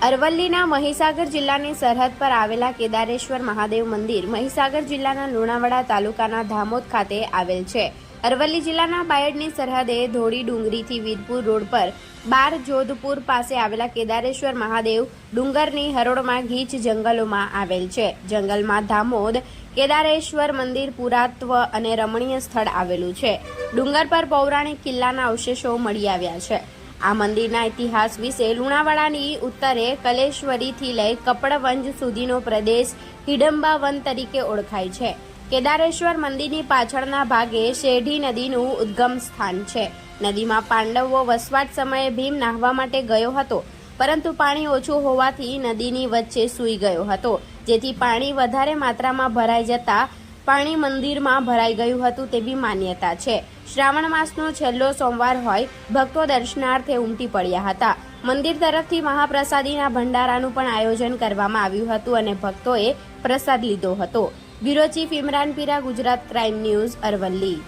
અરવલ્લીના મહીસાગર જિલ્લાની સરહદ પર આવેલા કેદારેશ્વર મહાદેવ મંદિર મહીસાગર જિલ્લાના લુણાવાડા તાલુકાના ધામોદ ખાતે આવેલ છે. અરવલ્લી જિલ્લાના બાયડની સરહદે ધોળી ડુંગરીથી વીરપુર રોડ પર બાર જોધપુર પાસે આવેલા કેદારેશ્વર મહાદેવ ડુંગરની હરોળમાં ગીચ જંગલોમાં આવેલ છે. જંગલમાં ધામોદ કેદારેશ્વર મંદિર પુરાતત્વ અને રમણીય સ્થળ આવેલું છે. ડુંગર પર પૌરાણિક કિલ્લાના અવશેષો મળી આવ્યા છે. આ મંદિરના ઇતિહાસ વિશે લુણાવાડાની ઉત્તરે કલેશ્વરીથી લઈ કપડવંજ સુધીનો પ્રદેશ હિડમ્બા વન તરીકે ઓળખાય છે. કેદારેશ્વર મંદિરની પાછળના ભાગે શેઢી નદીનું ઉદ્ગમ સ્થાન છે. નદીમાં પાંડવો વસવાટ સમયે ભીમ નાહવા માટે ગયો હતો, પરંતુ પાણી ઓછું હોવાથી નદીની વચ્ચે સૂઈ ગયો હતો, જેથી પાણી વધારે માત્રામાં ભરાઈ જતા પાણી મંદિરમાં ભરાઈ ગયું હતું તેવી માન્યતા છે. શ્રાવણ માસનો છેલ્લો સોમવાર હોય ભક્તો દર્શનાર્થે ઉમટી પડ્યા હતા. મંદિર તરફથી મહાપ્રસાદીના ભંડારાનું પણ આયોજન કરવામાં આવ્યું હતું અને ભક્તોએ પ્રસાદ લીધો હતો. Bureau chief Imran Pira, Gujarat crime news, Aravalli.